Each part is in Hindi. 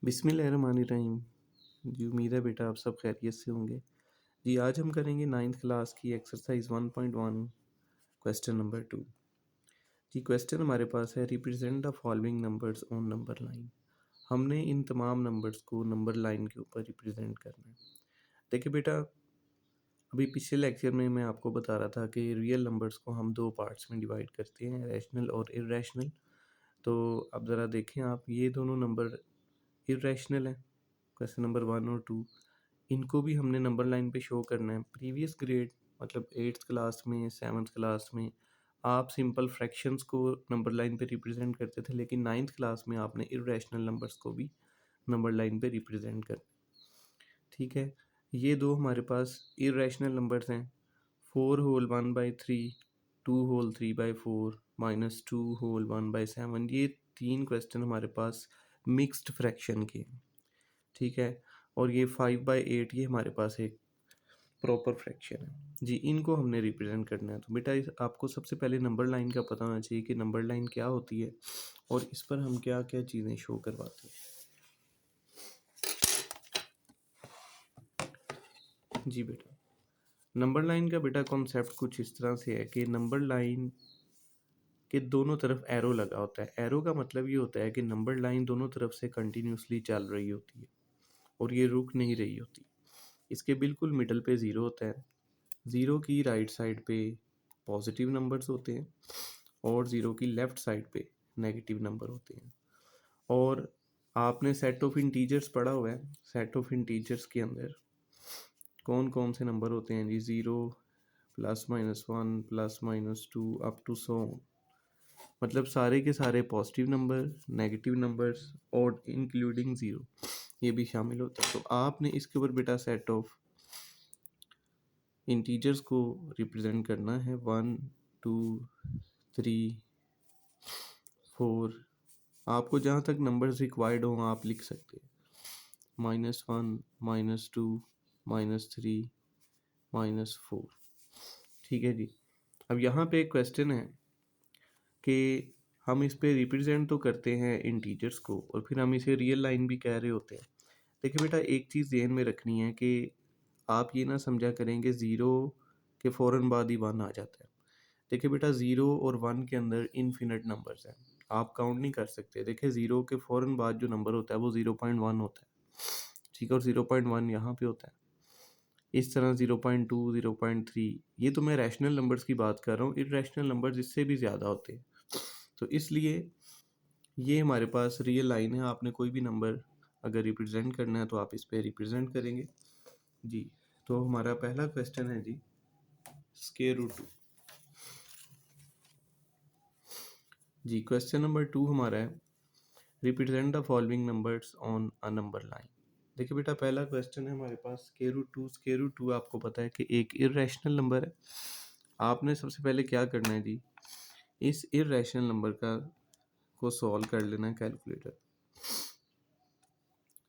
बिस्मिल्लाहिर्रहमानिर्रहीम। जी, उम्मीद है बेटा आप सब खैरियत से होंगे। जी, आज हम करेंगे 9th क्लास की एक्सरसाइज 1.1 क्वेश्चन नंबर 2। जी, क्वेश्चन हमारे पास है represent the following numbers on number line. हमने इन तमाम नंबर्स को नंबर लाइन के ऊपर रिप्रेजेंट करना है। देखिए बेटा, अभी पिछले लेक्चर में मैं आपको बता रहा था कि रियल नंबर्स को हम दो पार्ट्स में डिवाइड करते हैं, रैशनल और इर्रेशनल। तो अब ज़रा देखें आप, ये दोनों नंबर इर्रेशनल है, क्वेश्चन नंबर 1 और 2। इनको भी हमने नंबर लाइन पे शो करना है। प्रीवियस ग्रेड मतलब 8th क्लास में, 7th क्लास में आप सिंपल फ्रैक्शंस को नंबर लाइन पे रिप्रेजेंट करते थे, लेकिन 9th क्लास में आपने इर्रेशनल नंबर्स को भी नंबर लाइन पे रिप्रेजेंट करना। ठीक है, ये दो हमारे पास इर्रेशनल नंबर्स हैं, 4 होल 1/3, 2 होल 3/4, -2 होल 1/7। ये तीन क्वेश्चन हमारे पास मिक्स्ड फ्रैक्शन के हैं। ठीक है, और ये 5/8 ये हमारे पास एक प्रॉपर फ्रैक्शन है। जी, इनको हमने रिप्रेजेंट करना है। तो बेटा आपको सबसे पहले नंबर लाइन का पता होना चाहिए कि नंबर लाइन क्या होती है और इस पर हम क्या क्या चीज़ें शो करवाते हैं। जी बेटा, नंबर लाइन का बेटा कॉन्सेप्ट कुछ इस तरह से है कि नंबर लाइन के दोनों तरफ एरो लगा होता है। एरो का मतलब ये होता है कि नंबर लाइन दोनों तरफ से कंटिन्यूसली चल रही होती है और ये रुक नहीं रही होती। इसके बिल्कुल मिडल पे ज़ीरो होता है। ज़ीरो की राइट साइड पे पॉजिटिव नंबर्स होते हैं और ज़ीरो की लेफ़्ट साइड पे नेगेटिव नंबर होते हैं। और आपने सेट ऑफ इंटीजर्स पढ़ा हुआ है। सेट ऑफ इंटीजर्स के अंदर कौन कौन से नंबर होते हैं जी? 0 +-1 +-2 अप टू सो ऑन। मतलब सारे के सारे पॉजिटिव नंबर, नेगेटिव नंबर्स और इंक्लूडिंग ज़ीरो ये भी शामिल होता है। तो आपने इसके ऊपर बेटा सेट ऑफ इंटीजर्स को रिप्रेजेंट करना है 1 2 3 4। आपको जहाँ तक नंबर्स रिक्वायर्ड हों आप लिख सकते हैं, -1 -2 -3 -4। ठीक है जी। अब यहाँ पे एक क्वेश्चन है कि हम इस पे रिप्रेजेंट तो करते हैं इंटीजर्स को और फिर हम इसे रियल लाइन भी कह रहे होते हैं। देखिए बेटा, एक चीज़ ध्यान में रखनी है कि आप ये ना समझा करेंगे ज़ीरो के फ़ौरन बाद ही 1 आ जाता है। देखिए बेटा, 0 और 1 के अंदर इनफिनिट नंबर्स हैं, आप काउंट नहीं कर सकते। देखिए 0 के फ़ौरन बाद जो नंबर होता है वो 0.1 होता है। ठीक है, और 0.1 यहाँ पे होता है। इस तरह 0.2 0.3 ये तो मैं रैशनल नंबर्स की बात कर रहा हूँ। इर्रेशनल नंबर्स इससे भी ज़्यादा होते हैं। तो इसलिए ये हमारे पास रियल लाइन है। आपने कोई भी नंबर अगर रिप्रेजेंट करना है तो आप इस पे रिप्रेजेंट करेंगे जी। तो हमारा पहला क्वेश्चन है जी, स्क्वायर रूट 2। जी, क्वेश्चन नंबर 2 हमारा है represent the following numbers on a number line. देखिए बेटा, पहला क्वेश्चन है हमारे पास स्क्वायर रूट 2। स्क्वायर रूट 2 आपको पता है कि एक इर्रेशनल नंबर है। आपने सबसे पहले क्या करना है जी, इस इर्रेशनल नंबर का को सॉल्व कर लेना है कैलकुलेटर।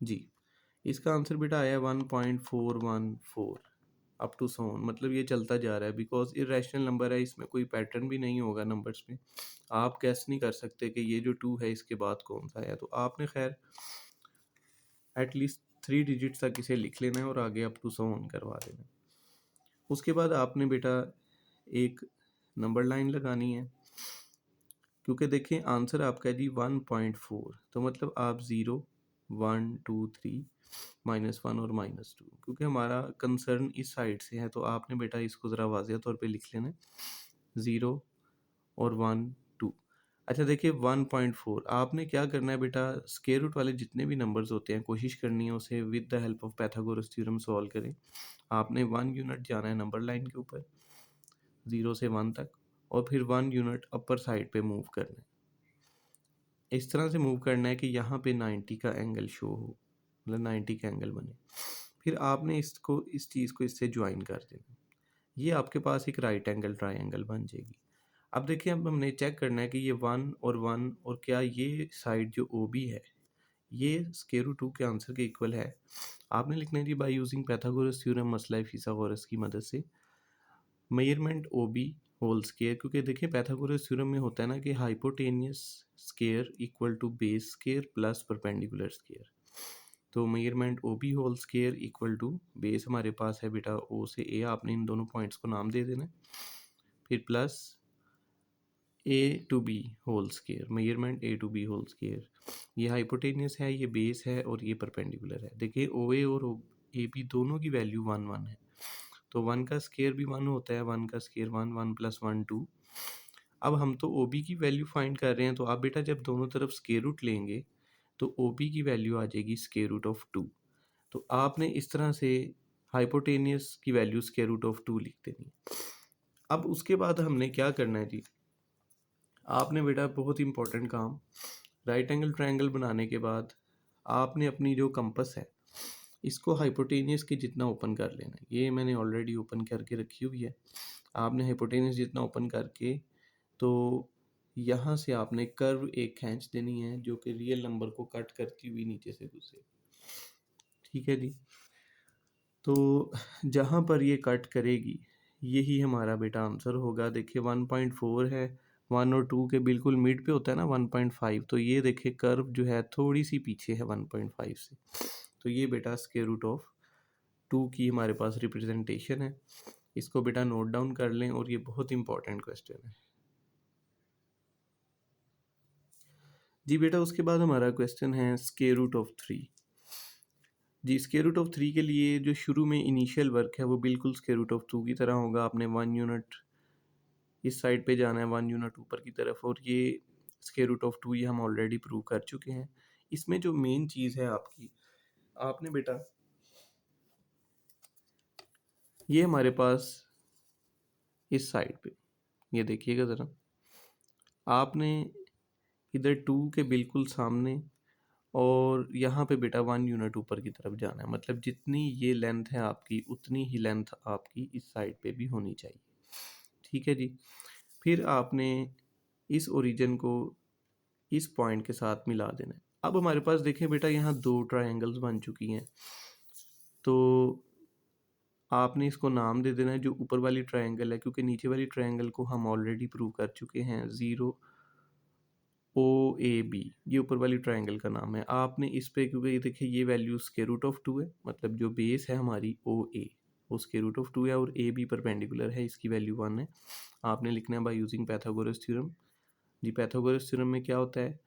जी, इसका आंसर बेटा आया 1.414 अप टू सो ऑन। मतलब ये चलता जा रहा है बिकॉज इर्रेशनल नंबर है, इसमें कोई पैटर्न भी नहीं होगा नंबर्स में। आप गैस नहीं कर सकते कि ये जो 2 है इसके बाद कौन सा है। तो आपने खैर एटलीस्ट 3 डिजिट तक इसे लिख लेना है और आगे अप टू सो ऑन करवा देना है। उसके बाद आपने बेटा एक नंबर लाइन लगानी है, क्योंकि देखें आंसर आपका है जी 1.4। तो मतलब आप 0 1 2 3 -1 और -2, क्योंकि हमारा कंसर्न इस साइड से है तो आपने बेटा इसको ज़रा वाज़िया तौर पे लिख लेना है 0 और 1 2। अच्छा देखिए 1.4 आपने क्या करना है बेटा, स्क्वायर रूट वाले जितने भी नंबर्स होते हैं कोशिश करनी है उसे with the help of Pythagoras theorem solve करें। आपने 1 यूनिट जाना है नंबर लाइन के ऊपर 0 से 1 तक और फिर 1 यूनिट अपर साइड पे मूव करना है। इस तरह से मूव करना है कि यहाँ पे 90 का एंगल शो हो, मतलब 90 का एंगल बने। फिर आपने इसको इस चीज़ को इससे ज्वाइन कर देना, ये आपके पास एक राइट एंगल ट्रायंगल बन जाएगी। अब देखिए, अब हमने चेक करना है कि ये 1 और 1 और क्या ये साइड जो ओ बी है ये स्क्वायर रूट 2 के आंसर के इक्वल है। आपने लिखना है जी बाय यूजिंग पाइथागोरस थ्योरम मसला फिसागोरस की मदद से measurement O B whole square, क्योंकि देखिए पाइथागोरस थ्योरम में होता है ना कि hypotenuse square equal to base square plus perpendicular square. तो measurement O B whole square equal to base हमारे पास है बेटा ओ से ए, आपने इन दोनों पॉइंट्स को नाम दे देना, फिर plus A to B whole square, measurement A to B whole square. ये हाइपोटेनियस है, ये बेस है और ये परपेंडिकुलर है। देखिए ओ ए और ए बी दोनों की वैल्यू 1 1 है, तो 1 का स्केयर भी 1 होता है, 1 का स्केयर 1, 1 प्लस 1 2। अब हम तो ओ बी की वैल्यू फाइंड कर रहे हैं, तो आप बेटा जब दोनों तरफ स्केयर रूट लेंगे तो ओ बी की वैल्यू आ जाएगी स्केयर रूट ऑफ 2। तो आपने इस तरह से हाइपोटेनियस की वैल्यू स्केयर रूट ऑफ 2 लिख देनी है। अब उसके बाद हमने क्या करना है जी, आपने बेटा बहुत इंपॉर्टेंट काम, राइट एंगल ट्रायंगल बनाने के बाद आपने अपनी जो कंपस है इसको हाइपोटेनियस के जितना ओपन कर लेना है। ये मैंने ऑलरेडी ओपन करके रखी हुई है। आपने हाइपोटेनियस जितना ओपन करके तो यहाँ से आपने कर्व एक खींच देनी है जो कि रियल नंबर को कट करती हुई नीचे से गुजरे। ठीक है जी, तो जहाँ पर ये कट करेगी यही हमारा बेटा आंसर होगा। देखिए 1.4 है, 1 और 2 के बिल्कुल मिड पे होता है ना 1.5, तो ये देखिए कर्व जो है थोड़ी सी पीछे है 1.5 से, तो ये बेटा स्क्वायर रूट ऑफ 2 की हमारे पास रिप्रेजेंटेशन है। इसको बेटा नोट डाउन कर लें और ये बहुत इंपॉर्टेंट क्वेश्चन है जी बेटा। उसके बाद हमारा क्वेश्चन है स्क्वायर रूट ऑफ 3 जी। स्क्वायर रूट ऑफ 3 के लिए जो शुरू में इनिशियल वर्क है वो बिल्कुल स्क्वायर रूट ऑफ 2 की तरह होगा। आपने 1 यूनिट इस साइड पे जाना है, 1 यूनिट ऊपर की तरफ, और ये स्क्वायर रूट ऑफ 2 ये हम ऑलरेडी प्रूव कर चुके हैं। इसमें जो मेन चीज़ है आपकी, आपने बेटा ये हमारे पास इस साइड पे ये देखिएगा ज़रा, आपने इधर 2 के बिल्कुल सामने और यहाँ पे बेटा 1 यूनिट ऊपर की तरफ जाना है। मतलब जितनी ये लेंथ है आपकी उतनी ही लेंथ आपकी इस साइड पे भी होनी चाहिए। ठीक है जी, फिर आपने इस ओरिजिन को इस पॉइंट के साथ मिला देना है। अब हमारे पास देखें बेटा यहाँ 2 ट्रायंगल्स बन चुकी हैं, तो आपने इसको नाम दे देना है जो ऊपर वाली ट्रायंगल है, क्योंकि नीचे वाली ट्रायंगल को हम ऑलरेडी प्रूव कर चुके हैं। 0 ओ ए बी ये ऊपर वाली ट्रायंगल का नाम है। आपने इस पे, क्योंकि ये देखिए ये वैल्यू स्क्वायर रूट ऑफ 2 है, मतलब जो बेस है हमारी ओ ए वो स्क्वायर रूट ऑफ 2 है और ए बी परपेंडिकुलर है, इसकी वैल्यू 1 है। आपने लिखना है बाय यूजिंग पाइथागोरस थ्योरम जी। पाइथागोरस थ्योरम में क्या होता है,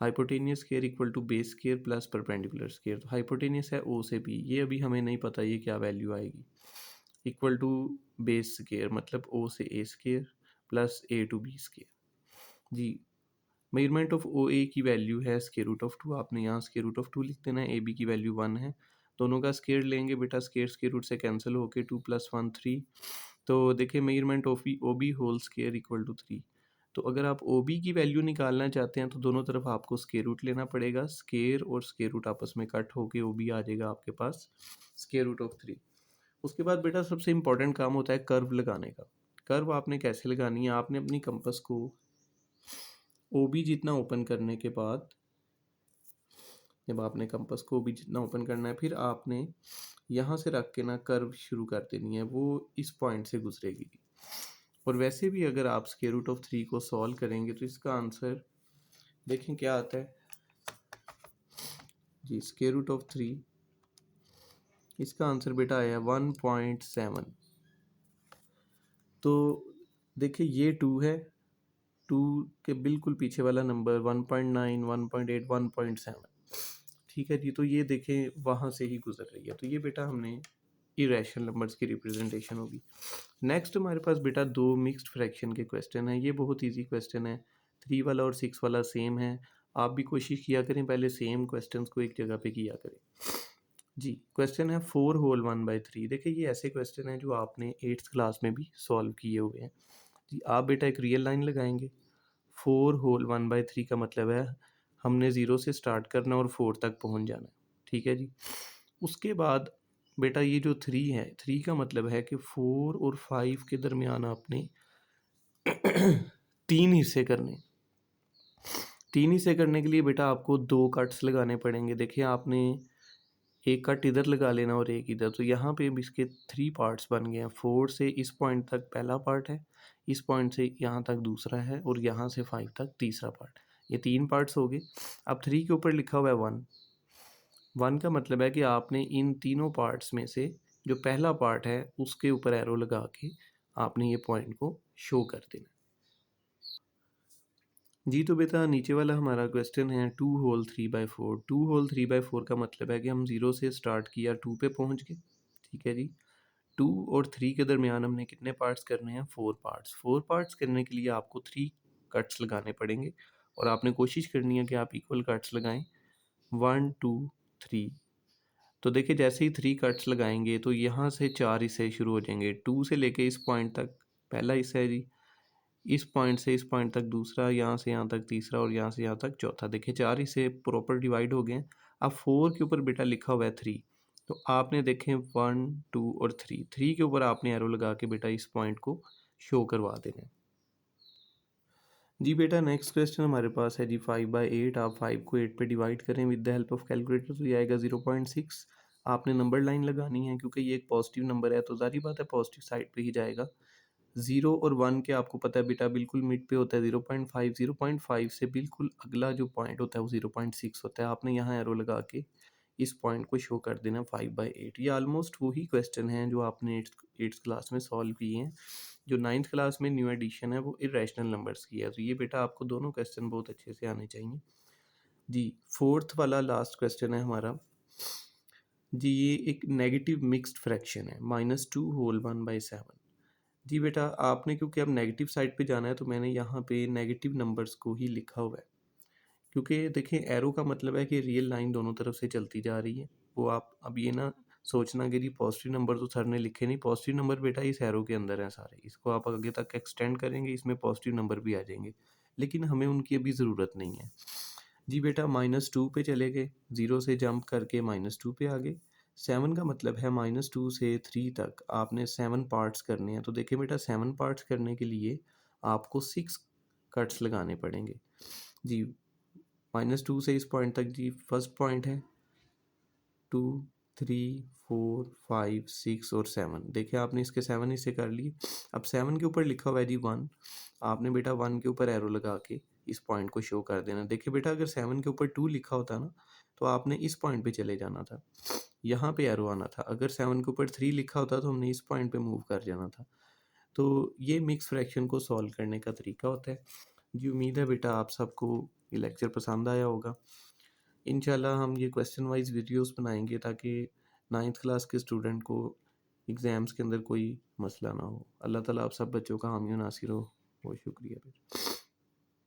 hypotenuse square equal to base square plus perpendicular square. तो हाइपोटेनियस है ओ से बी, ये अभी हमें नहीं पता ये क्या वैल्यू आएगी, इक्वल टू बेस स्क्वायर मतलब ओ से A square plus A to B square जी। मेजरमेंट ऑफ ओ ए की वैल्यू है स्क्वायर रूट ऑफ 2, आपने यहाँ स्क्वायर रूट ऑफ 2 लिख देना है। ए बी की वैल्यू 1 है, दोनों का स्क्वायर लेंगे बेटा, स्क्वायर रूट से कैंसिल होके 2 + 1 3। तो देखिए measurement of O B whole square equal to 3। तो अगर आप ओ बी की वैल्यू निकालना चाहते हैं तो दोनों तरफ आपको स्क्वायर रूट लेना पड़ेगा, स्क्वायर और स्क्वायर रूट आपस में कट होके ओ बी आ जाएगा आपके पास स्क्वायर रूट ऑफ 3। उसके बाद बेटा सबसे इंपॉर्टेंट काम होता है कर्व लगाने का। कर्व आपने कैसे लगानी है, आपने अपनी कंपस को ओ बी जितना ओपन करने के बाद, जब आपने कंपस को भी जितना ओपन करना है, फिर आपने यहाँ से रख के ना कर्व शुरू कर देनी है, वो इस पॉइंट से गुजरेगी। और वैसे भी अगर आप स्क्वायर रूट ऑफ 3 को सॉल्व करेंगे तो इसका आंसर देखें क्या आता है जी। स्क्वायर रूट ऑफ 3 इसका आंसर बेटा आया 1.7। तो देखिए ये 2 है, 2 के बिल्कुल पीछे वाला नंबर 1.9 1.8 1.7। ठीक है जी, तो ये देखें वहाँ से ही गुजर रही है, तो ये बेटा हमने इरेशनल नंबर्स की रिप्रेजेंटेशन होगी। नेक्स्ट हमारे पास बेटा 2 मिक्स्ड फ्रैक्शन के क्वेश्चन है। ये बहुत इजी क्वेश्चन है, 3 वाला और 6 वाला सेम है। आप भी कोशिश किया करें पहले सेम क्वेश्चंस को एक जगह पे किया करें जी। क्वेश्चन है 4 होल 1/3। देखिए ये ऐसे क्वेश्चन है जो आपने 8th क्लास में भी सॉल्व किए हुए हैं जी। आप बेटा एक रियल लाइन लगाएंगे, 4 होल 1/3 का मतलब है हमने 0 से स्टार्ट करना और 4 तक पहुंच जाना है। ठीक है जी, उसके बाद बेटा ये जो 3 है, 3 का मतलब है कि 4 और 5 के दरमियान आपने 3 हिस्से करने। 3 हिस्से करने के लिए बेटा आपको 2 कट्स लगाने पड़ेंगे। देखिए आपने एक कट इधर लगा लेना और एक इधर, तो यहाँ पे भी इसके 3 पार्ट्स बन गए हैं। 4 से इस पॉइंट तक पहला पार्ट है, इस पॉइंट से यहाँ तक दूसरा है और यहाँ से 5 तक तीसरा पार्ट। ये 3 पार्ट्स हो गए। अब 3 के ऊपर लिखा हुआ है 1। 1 का मतलब है कि आपने इन तीनों पार्ट्स में से जो पहला पार्ट है उसके ऊपर एरो लगा के आपने ये पॉइंट को शो कर देना। जी तो बेटा नीचे वाला हमारा क्वेश्चन है 2 होल 3/4। 2 होल 3/4 का मतलब है कि हम 0 से स्टार्ट किया 2 पे पहुंच गए। ठीक है जी। 2 और 3 के दरमियान हमने कितने पार्ट्स करने हैं? 4 पार्ट्स। 4 पार्ट्स करने के लिए आपको 3 कट्स लगाने पड़ेंगे और आपने कोशिश करनी है कि आप इक्वल कट्स लगाएं। 1 2 3। तो देखिए जैसे ही 3 कट्स लगाएंगे तो यहाँ से 4 हिस्से शुरू हो जाएंगे। 2 से लेके इस पॉइंट तक पहला हिस्सा है जी, इस पॉइंट से इस पॉइंट तक दूसरा, यहाँ से यहाँ तक तीसरा और यहाँ से यहाँ तक चौथा। देखिए 4 हिस्से प्रॉपर डिवाइड हो गए हैं। अब 4 के ऊपर बेटा लिखा हुआ है 3, तो आपने देखें 1 2 और 3 के ऊपर आपने एरो लगा के बेटा इस पॉइंट को शो करवा देना है। जी बेटा नेक्स्ट क्वेश्चन हमारे पास है जी 5/8। आप 5 को 8 पे डिवाइड करें with the help of calculator, तो ये आएगा 0.6। आपने नंबर लाइन लगानी है क्योंकि ये एक पॉजिटिव नंबर है तो जारी बात है पॉजिटिव साइड पे ही जाएगा। 0 और 1 के आपको पता है बेटा बिल्कुल मिड पे होता है 0.5। 0.5 से बिल्कुल अगला जो पॉइंट होता है वो 0.6 होता है। आपने यहाँ एरो लगा के इस पॉइंट को शो कर देना 5/8। ये ऑलमोस्ट वही क्वेश्चन हैं जो आपने एट्थ क्लास में सॉल्व किए हैं। जो 9th क्लास में न्यू एडिशन है वो इरेशनल नंबर्स की है, तो ये बेटा आपको दोनों क्वेश्चन बहुत अच्छे से आने चाहिए। जी 4th वाला लास्ट क्वेश्चन है हमारा जी, ये एक नेगेटिव मिक्स्ड फ्रैक्शन है -2 होल 1/7। जी बेटा आपने क्योंकि अब नेगेटिव साइड पे जाना है तो मैंने यहाँ पे नेगेटिव नंबर्स को ही लिखा हुआ है, क्योंकि देखिए एरो का मतलब है कि रियल लाइन दोनों तरफ से चलती जा रही है। वो आप अब ये ना सोचना कि जी पॉजिटिव नंबर तो सर ने लिखे नहीं, पॉजिटिव नंबर बेटा इस एरो के अंदर है सारे, इसको आप आगे तक एक्सटेंड करेंगे इसमें पॉजिटिव नंबर भी आ जाएंगे, लेकिन हमें उनकी अभी ज़रूरत नहीं है। जी बेटा -2 पे चले गए, 0 से जंप करके -2 पे आ गए। 7 का मतलब है -2 से 3 तक आपने 7 पार्ट्स करने हैं, तो देखिए बेटा 7 पार्ट्स करने के लिए आपको 6 कट्स लगाने पड़ेंगे। जी -2 से इस पॉइंट तक जी फर्स्ट पॉइंट है 2 3 4 5 6 और 7। देखिए आपने इसके 7 हिस्से कर लिए। अब 7 के ऊपर लिखा हुआ है जी 1। आपने बेटा 1 के ऊपर एरो लगा के इस पॉइंट को शो कर देना। देखिए बेटा अगर 7 के ऊपर 2 लिखा होता ना तो आपने इस पॉइंट पे चले जाना था, यहाँ पे एरो आना था। अगर 7 के ऊपर 3 लिखा होता तो हमने इस पॉइंट पे मूव कर जाना था। तो ये मिक्स फ्रैक्शन को सॉल्व करने का तरीका होता है। जी उम्मीद है बेटा आप सबको ये लेक्चर पसंद आया होगा। इंशाल्लाह हम ये क्वेश्चन वाइज वीडियोस बनाएंगे ताकि 9th क्लास के स्टूडेंट को एग्ज़ाम्स के अंदर कोई मसला ना हो। अल्लाह ताला आप सब बच्चों का हामी नासिर हो। बहुत शुक्रिया।